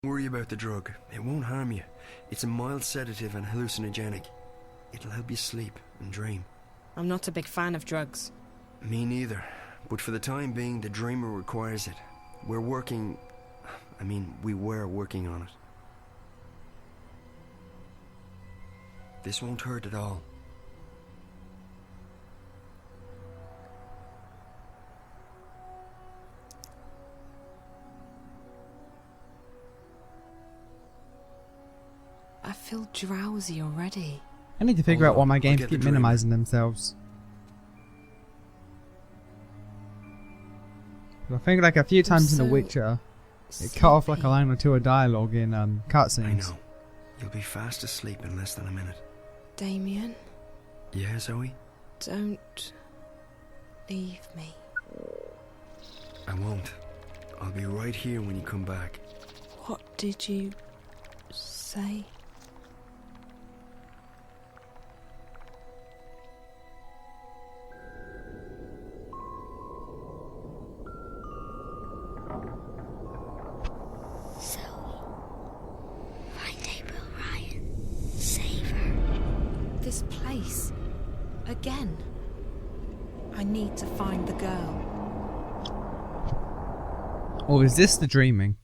Don't worry about the drug. It won't harm you. It's a mild sedative and hallucinogenic. It'll help you sleep and dream. I'm not a big fan of drugs. Me neither. But for the time being, the dreamer requires it. We were working on it. This won't hurt at all. I feel drowsy already. I need to figure out why my games get the keep dreamer. minimizing themselves. I think like a few times in The so Witcher, it cut off like a line or two of dialogue in I cutscenes. know. You'll be fast asleep in less than a minute. Damien, Yeah, Zoe? don't leave me. I won't. I'll be right here when you come back. What did you say? This place. Again. I need to find the girl. Or is this the dreaming?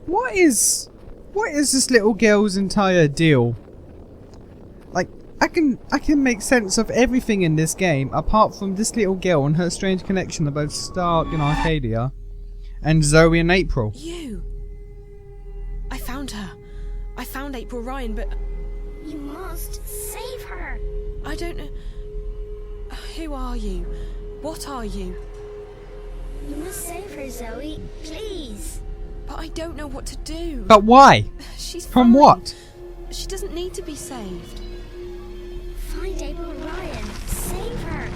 What is this little girl's entire deal? Like, I can make sense of everything in this game apart from this little girl and her strange connection to both Stark and Arcadia and Zoe and April. You! I found her. I found April Ryan, but You must save her. I don't know. Who are you? What are you? You must save her, Zoe. Please. But I don't know what to do. But why? She's From fine. what? She doesn't need to be saved. Find April Ryan. Save her.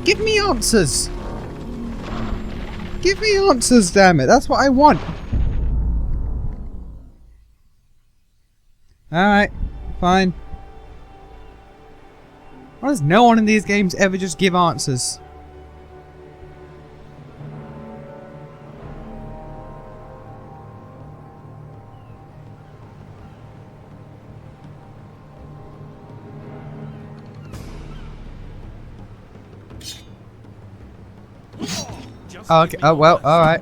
Give me answers! Give me answers, damn it! That's what I want! Alright, fine. Why does no one in these games ever just give answers? Oh, okay. Oh well. All right.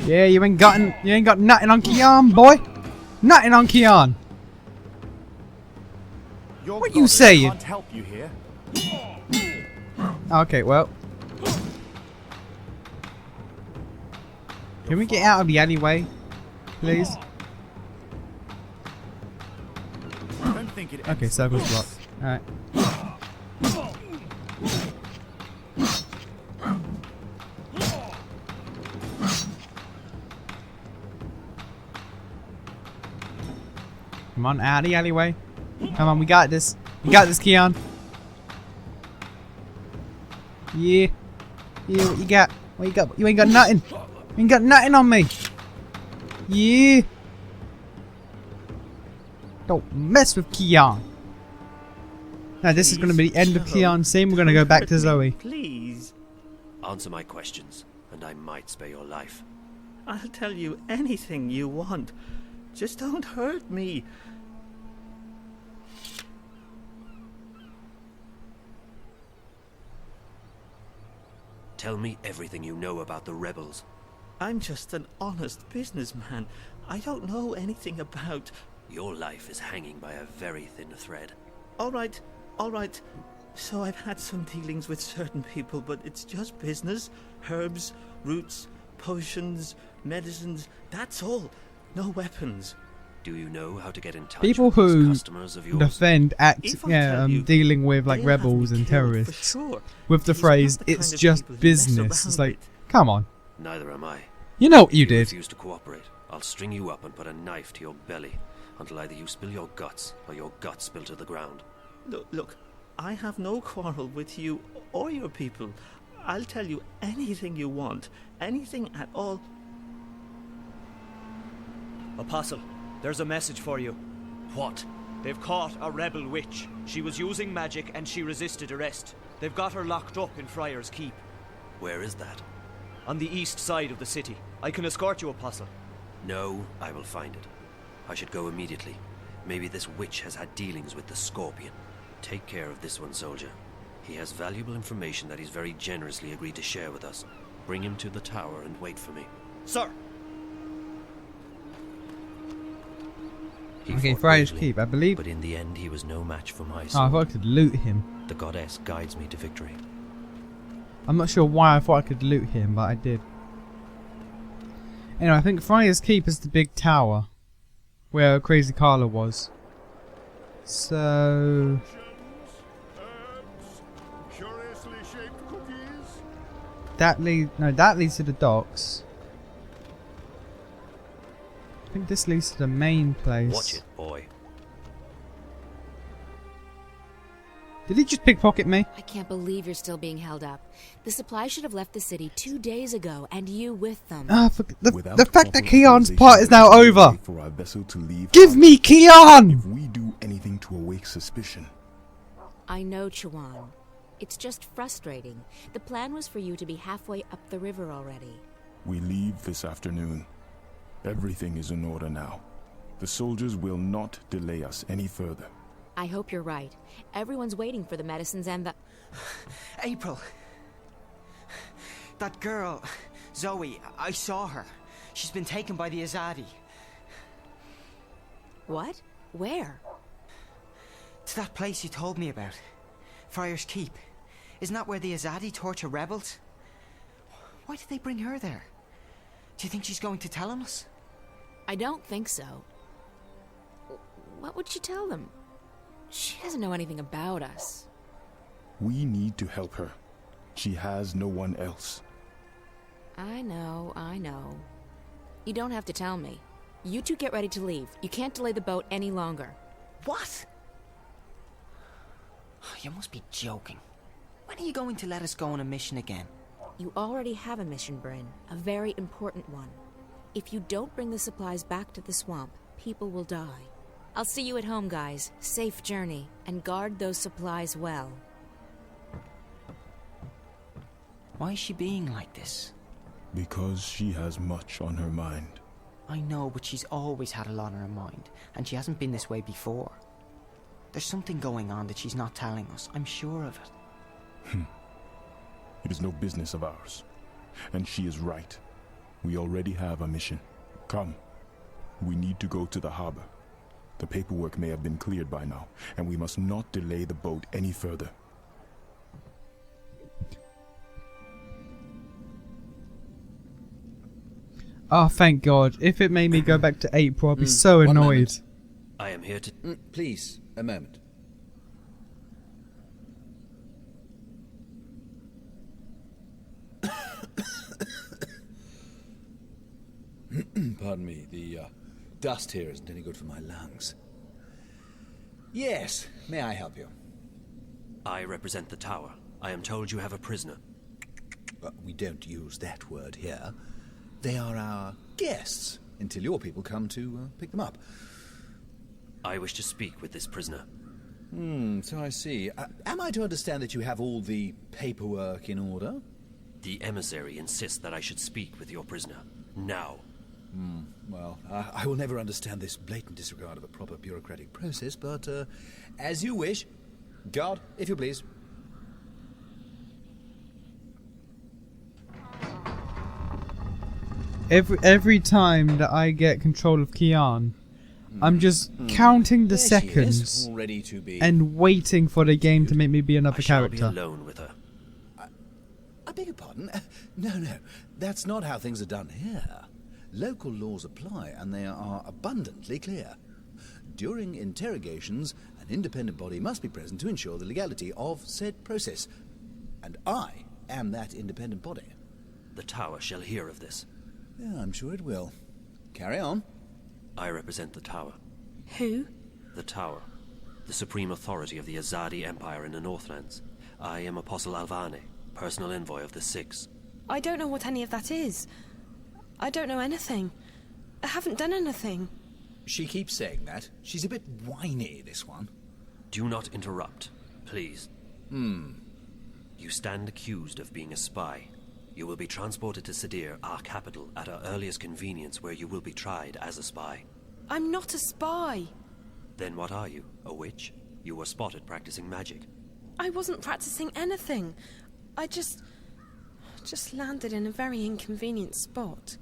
Yeah, you ain't got nothing on Kian, boy. Nothing on Kian. What you saying? Can't help you here. Okay, well. Can we get out of the alleyway, please? Don't think it Okay, circle's blocked. Alright. Come on, out of the alleyway. Come on, we got this. We got this, Keon. Yeah. Yeah, what you got? What you got? You ain't got nothing. You ain't got nothing on me. Yeah. Don't mess with Keon. Now this is going to be the end of Keon's scene. We're going to go back to Zoe. Please. Answer my questions, and I might spare your life. I'll tell you anything you want. Just don't hurt me. Tell me everything you know about the rebels. I'm just an honest businessman. I don't know anything about... Your life is hanging by a very thin thread. All right. So I've had some dealings with certain people, but it's just business. Herbs, roots, potions, medicines, that's all. No weapons. Do you know how to get in touch People with these who customers of yours? defend If I tell you, dealing with like they'll have rebels me and killed for terrorists sure. with the These are phrase not the "it's kind of just people who mess business." It's around like, with. come on. Neither am I. You know what you If you did. refuse to cooperate, I'll string you up and put a knife to your belly. until either you spill your guts or your guts spill to the ground. Look, I have no quarrel with you or your people. I'll tell you anything you want, anything at all. Apostle, there's a message for you. What? They've caught a rebel witch. She was using magic and she resisted arrest. They've got her locked up in Friar's Keep. Where is that? On the east side of the city. I can escort you, Apostle. No, I will find it. I should go immediately. Maybe this witch has had dealings with the Scorpion. Take care of this one, soldier. He has valuable information that he's very generously agreed to share with us. Bring him to the tower and wait for me. Sir! He Okay, fought Friar's bravely, Keep, I believe. but in the end he was no match for my Oh, I sword. thought I could loot him. The goddess guides me to victory. I'm not sure why I thought I could loot him, but I did. Anyway, I think Friar's Keep is the big tower where Crazy Carla was. So Curiously shaped cookies. that leads to the docks. I think this leads to the main place. Watch it, boy. Did he just pickpocket me? I can't believe you're still being held up. The supply should have left the city 2 days ago, and you with them. Ah, the Without fact that proper Keon's authorization, part is now we over. wait for our vessel to leave. Give me Keon! If we do anything to awake suspicion, I know, Chuan. It's just frustrating. The plan was for you to be halfway up the river already. we leave this afternoon. Everything is in order now. The soldiers will not delay us any further. I hope you're right. Everyone's waiting for the medicines and the... April. That girl, Zoe, I saw her. She's been taken by the Azadi. What? Where? To that place you told me about. Friar's Keep. Isn't that where the Azadi torture rebels? Why did they bring her there? Do you think she's going to tell on us? I don't think so. What would she tell them? She doesn't know anything about us. We need to help her. She has no one else. I know. You don't have to tell me. You two get ready to leave. You can't delay the boat any longer. What? You must be joking. When are you going to let us go on a mission again? You already have a mission, Bryn. A very important one. If you don't bring the supplies back to the swamp, people will die. I'll see you at home, guys. Safe journey, and guard those supplies well. Why is she being like this? Because she has much on her mind. I know, but she's always had a lot on her mind, and she hasn't been this way before. There's something going on that she's not telling us. I'm sure of it. It is no business of ours. And she is right. We already have a mission. Come. We need to go to the harbor. The paperwork may have been cleared by now, and we must not delay the boat any further. Oh, thank God. If it made me go back to April, I'd be so one annoyed. moment. I am here to... Please, a moment. Pardon me, the dust here isn't any good for my lungs. Yes, may I help you? I represent the tower. I am told you have a prisoner. We don't use that word here. They are our guests, until your people come to pick them up. I wish to speak with this prisoner. So I see. Am I to understand that you have all the paperwork in order? The emissary insists that I should speak with your prisoner. Now. Well, I will never understand this blatant disregard of a proper bureaucratic process, but as you wish. Guard, if you please. Every time that I get control of Kian, I'm just counting the There she is, seconds all ready to be. and waiting for the game to make me be another I shall character. be alone with her. I beg your pardon? No, that's not how things are done here. Local laws apply, and they are abundantly clear. During interrogations, an independent body must be present to ensure the legality of said process. And I am that independent body. The tower shall hear of this. Yeah, I'm sure it will. Carry on. I represent the tower. Who? The Tower, the supreme authority of the Azadi Empire in the Northlands. I am Apostle Alvane, personal envoy of the Six. I don't know what any of that is. I don't know anything. I haven't done anything. She keeps saying that. She's a bit whiny, this one. Do not interrupt, please. You stand accused of being a spy. You will be transported to Sadir, our capital, at our earliest convenience, where you will be tried as a spy. I'm not a spy. Then what are you? A witch? You were spotted practicing magic. I wasn't practicing anything. I just landed in a very inconvenient spot.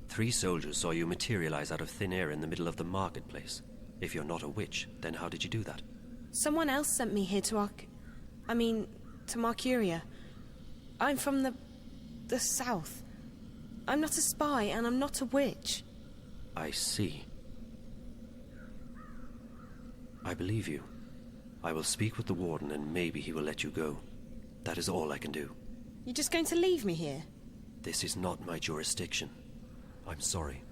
3 soldiers saw you materialize out of thin air in the middle of the marketplace. If you're not a witch, then how did you do that? Someone else sent me here to Marcuria. I'm from the south. I'm not a spy, and I'm not a witch. I see. I believe you. I will speak with the warden, and maybe he will let you go. That is all I can do. You're just going to leave me here? This is not my jurisdiction. I'm sorry.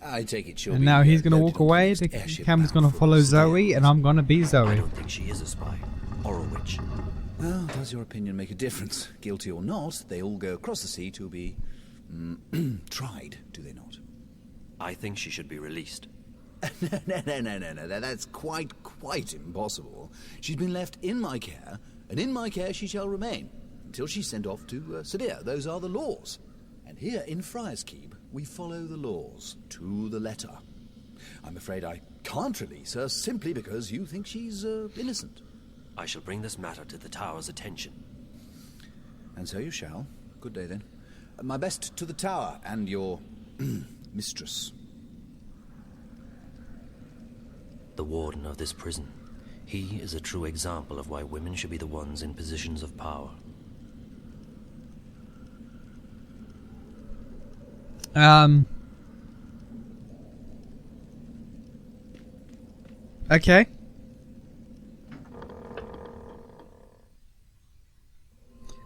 I take it she'll And be, now he's going to loaded walk onto away. this The airship camera's bound going to for follow Sadir. Zoe, and I'm going to be I Zoe. don't think she is a spy, or a witch. Well, does your opinion make a difference? Guilty or not, they all go across the sea to be tried, do they not? I think she should be released. No. That's quite impossible. She's been left in my care, and in my care she shall remain until she's sent off to Sadir. Those are the laws. And here in Friar's Keep, we follow the laws to the letter. I'm afraid I can't release her simply because you think she's innocent. I shall bring this matter to the Tower's attention. And so you shall. Good day, then. My best to the Tower and your mistress. The warden of this prison. He is a true example of why women should be the ones in positions of power. Okay.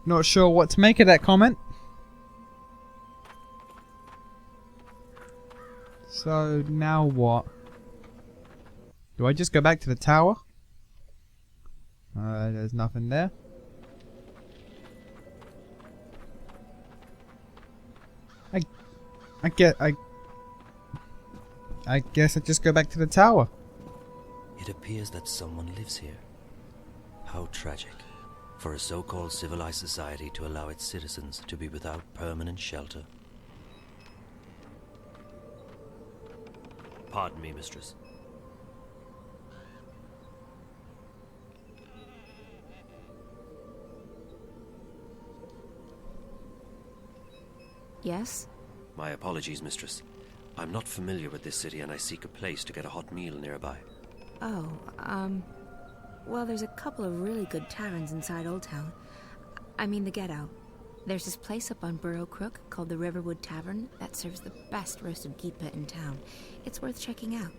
Not sure what to make of that comment. So now what? Do I just go back to the tower? There's nothing there. I guess I just go back to the tower. It appears that someone lives here. How tragic. For a so-called civilized society to allow its citizens to be without permanent shelter. Pardon me, mistress. Yes? My apologies, mistress. I'm not familiar with this city and I seek a place to get a hot meal nearby. Oh, well, there's a couple of really good taverns inside Old Town. I mean the Get Out. There's this place up on Burrow Crook called the Riverwood Tavern that serves the best roasted geepa in town. It's worth checking out.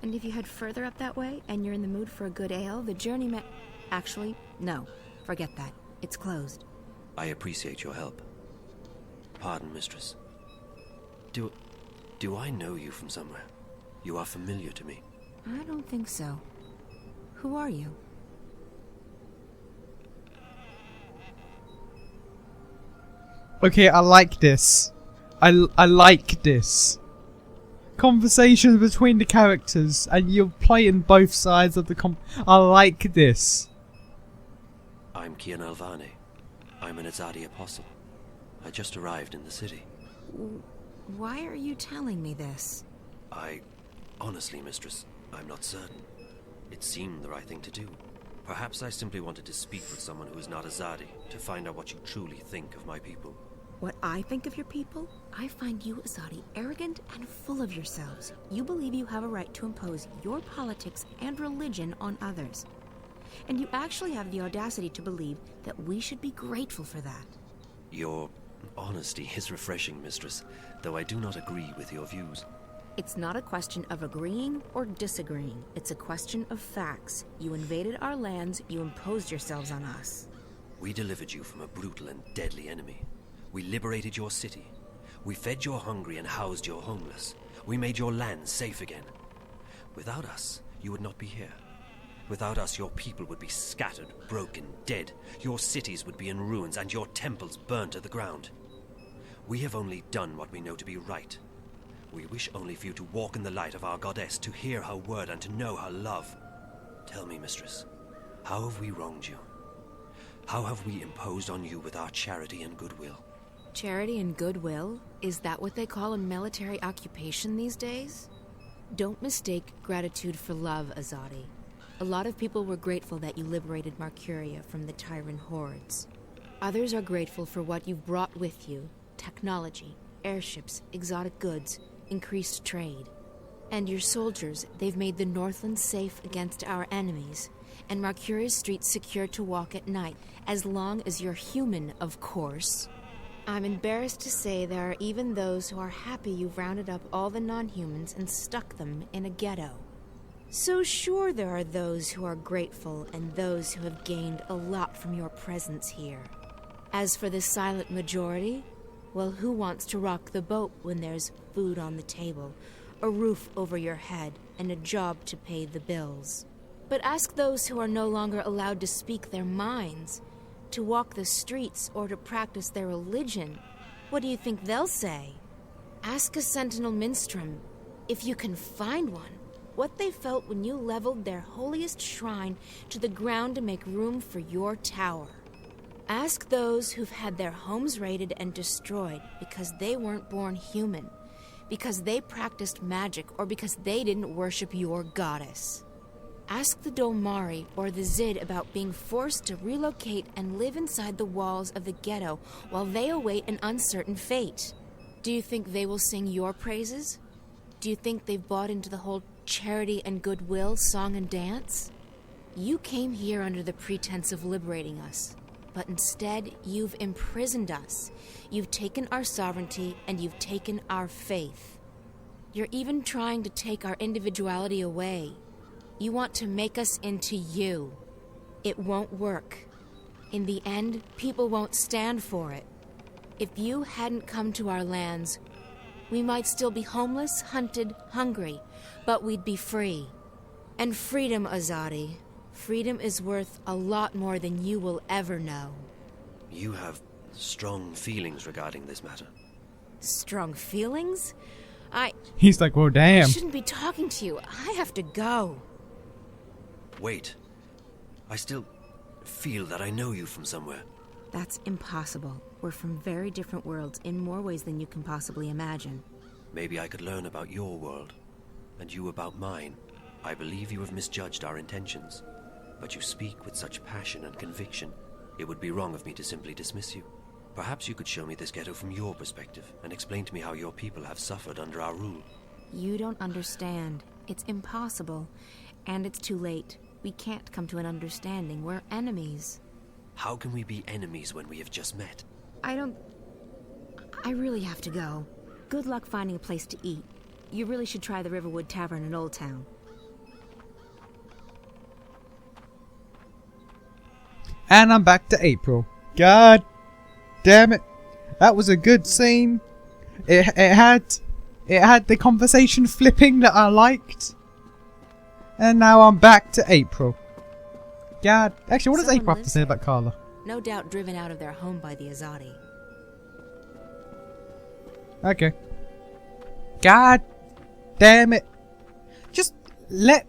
And if you head further up that way and you're in the mood for a good ale, the journey Actually, no. Forget that. It's closed. I appreciate your help. Pardon, mistress. Do I know you from somewhere? You are familiar to me. I don't think so. Who are you? Okay, I like this. I like this. Conversations between the characters, and you're playing both sides of the I like this. I'm Kian Alvane. I'm an Azadi apostle. I just arrived in the city. Why are you telling me this? Honestly, mistress, I'm not certain. It seemed the right thing to do. Perhaps I simply wanted to speak with someone who is not Azadi, to find out what you truly think of my people. What I think of your people? I find you, Azadi, arrogant and full of yourselves. You believe you have a right to impose your politics and religion on others. And you actually have the audacity to believe that we should be grateful for that. Your honesty is refreshing, mistress, though I do not agree with your views. It's not a question of agreeing or disagreeing. It's a question of facts. You invaded our lands, you imposed yourselves on us. We delivered you from a brutal and deadly enemy. We liberated your city. We fed your hungry and housed your homeless. We made your land safe again. Without us, you would not be here. Without us, your people would be scattered, broken, dead. Your cities would be in ruins and your temples burned to the ground. We have only done what we know to be right. We wish only for you to walk in the light of our goddess, to hear her word and to know her love. Tell me, mistress, how have we wronged you? How have we imposed on you with our charity and goodwill? Charity and goodwill? Is that what they call a military occupation these days? Don't mistake gratitude for love, Azadi. A lot of people were grateful that you liberated Marcuria from the Tyrant hordes. Others are grateful for what you've brought with you: technology, airships, exotic goods, increased trade. And your soldiers, they've made the Northland safe against our enemies, and Marcuria's streets secure to walk at night, as long as you're human, of course. I'm embarrassed to say there are even those who are happy you've rounded up all the non-humans and stuck them in a ghetto. So sure, there are those who are grateful and those who have gained a lot from your presence here. As for the silent majority, well, who wants to rock the boat when there's food on the table, a roof over your head, and a job to pay the bills? But ask those who are no longer allowed to speak their minds, to walk the streets, or to practice their religion. What do you think they'll say? Ask a Sentinel Minstrom, if you can find one, what they felt when you leveled their holiest shrine to the ground to make room for your tower. Ask those who've had their homes raided and destroyed because they weren't born human, because they practiced magic, or because they didn't worship your goddess. Ask the Dolmari or the Zid about being forced to relocate and live inside the walls of the ghetto while they await an uncertain fate. Do you think they will sing your praises? Do you think they've bought into the whole charity and goodwill song and dance? You came here under the pretense of liberating us, but instead you've imprisoned us. You've taken our sovereignty and you've taken our faith. You're even trying to take our individuality away. You want to make us into you. It won't work. In the end, people won't stand for it. If you hadn't come to our lands, we might still be homeless, hunted, hungry, but we'd be free. And freedom, Azadi. Freedom is worth a lot more than you will ever know. You have strong feelings regarding this matter. Strong feelings? He's like, well, I damn. shouldn't be talking to you. I have to go. Wait. I still feel that I know you from somewhere. That's impossible. We're from very different worlds in more ways than you can possibly imagine. Maybe I could learn about your world, and you about mine. I believe you have misjudged our intentions, but you speak with such passion and conviction. It would be wrong of me to simply dismiss you. Perhaps you could show me this ghetto from your perspective, and explain to me how your people have suffered under our rule. You don't understand. It's impossible. And it's too late. We can't come to an understanding. We're enemies. How can we be enemies when we have just met? I really have to go. Good luck finding a place to eat. You really should try the Riverwood Tavern in Old Town. And I'm back to April. God damn it. That was a good scene. It had the conversation flipping that I liked. And now I'm back to April. God, actually, what does Someone April have to say lives about Carla? No doubt driven out of their home by the Azadi. Okay. God damn it. Just let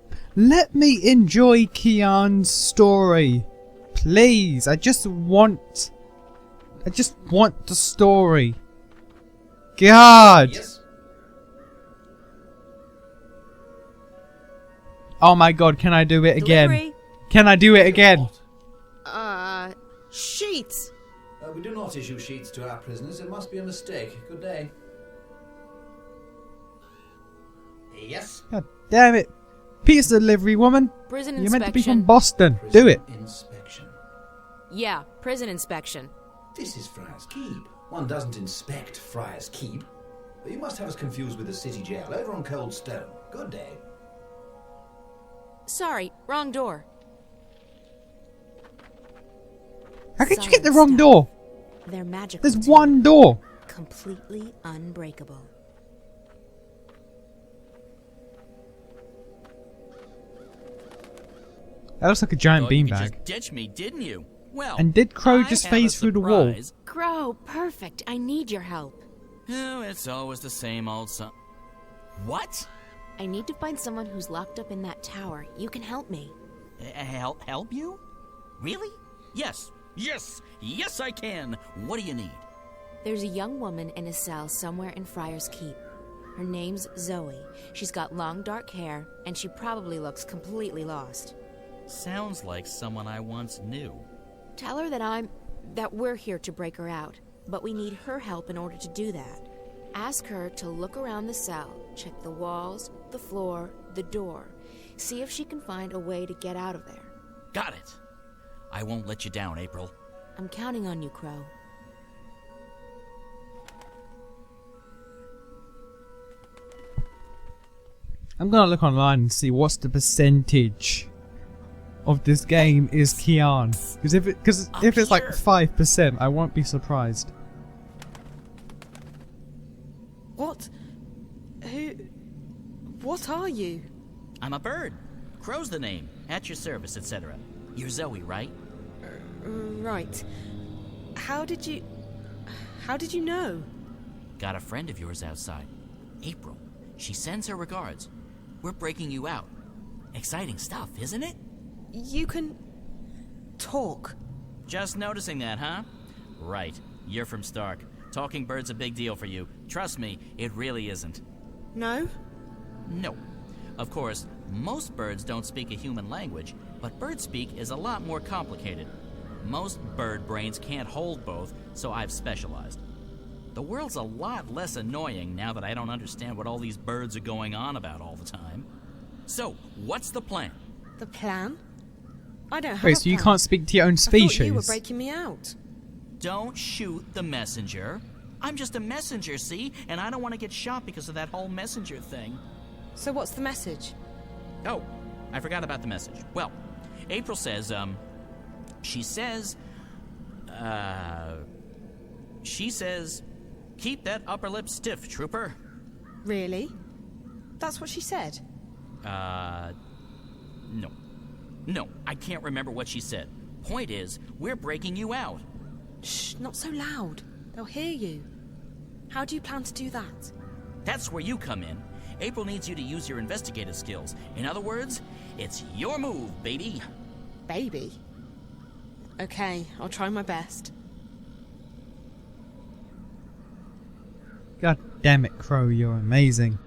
me enjoy Kian's story. Please. I just want the story. God. Yes. Oh my god, can I do it again? Delivery. Can I do it again? Sheets! We do not issue sheets to our prisoners. It must be a mistake. Good day. Yes? God damn it. Pizza delivery woman. Prison You're inspection. meant to be from Boston. Prison Do it. inspection. Yeah, prison inspection. This is Friar's Keep. One doesn't inspect Friar's Keep. You must have us confused with the city jail over on Cold Stone. Good day. Sorry, wrong door. How could you get the Silent wrong stuff. door? They're magical. There's too. one door. completely unbreakable. That looks like a giant Thought you could beanbag. just ditch me, didn't you? Well, And did Crow I just have a phase through the wall? surprise. Crow, perfect. I need your help. Oh, it's always the same old What? I need to find someone who's locked up in that tower. You can help me. Help you? Really? Yes. Yes, I can. What do you need? There's a young woman in a cell somewhere in Friar's Keep. Her name's Zoe. She's got long dark hair, and she probably looks completely lost. Sounds like someone I once knew. Tell her that we're here to break her out, but we need her help in order to do that. Ask her to look around the cell, check the walls, the floor, the door. See if she can find a way to get out of there. Got it. I won't let you down, April. I'm counting on you, Crow. I'm gonna look online and see what's the percentage of this game is Kian. Because if it's like 5%, I won't be surprised. What? What are you? I'm a bird. Crow's the name. At your service, etc. You're Zoe, right? Right. How did you know? Got a friend of yours outside. April. She sends her regards. We're breaking you out. Exciting stuff, isn't it? You can talk. Just noticing that, huh? Right. You're from Stark. Talking bird's a big deal for you. Trust me, it really isn't. No? No. Of course, most birds don't speak a human language, but bird speak is a lot more complicated. Most bird brains can't hold both, so I've specialized. The world's a lot less annoying now that I don't understand what all these birds are going on about all the time. So, what's the plan? The plan? I don't have Wait, a so you plan. can't speak to your own I thought you were species? breaking me out. Don't shoot the messenger. I'm just a messenger, see? And I don't want to get shot because of that whole messenger thing. So what's the message? Oh, I forgot about the message. Well, April says, she says, keep that upper lip stiff, trooper. Really? That's what she said? No. No, I can't remember what she said. Point is, we're breaking you out. Shh, not so loud. They'll hear you. How do you plan to do that? That's where you come in. April needs you to use your investigative skills. In other words, it's your move, baby. Baby? Okay, I'll try my best. God damn it, Crow, you're amazing.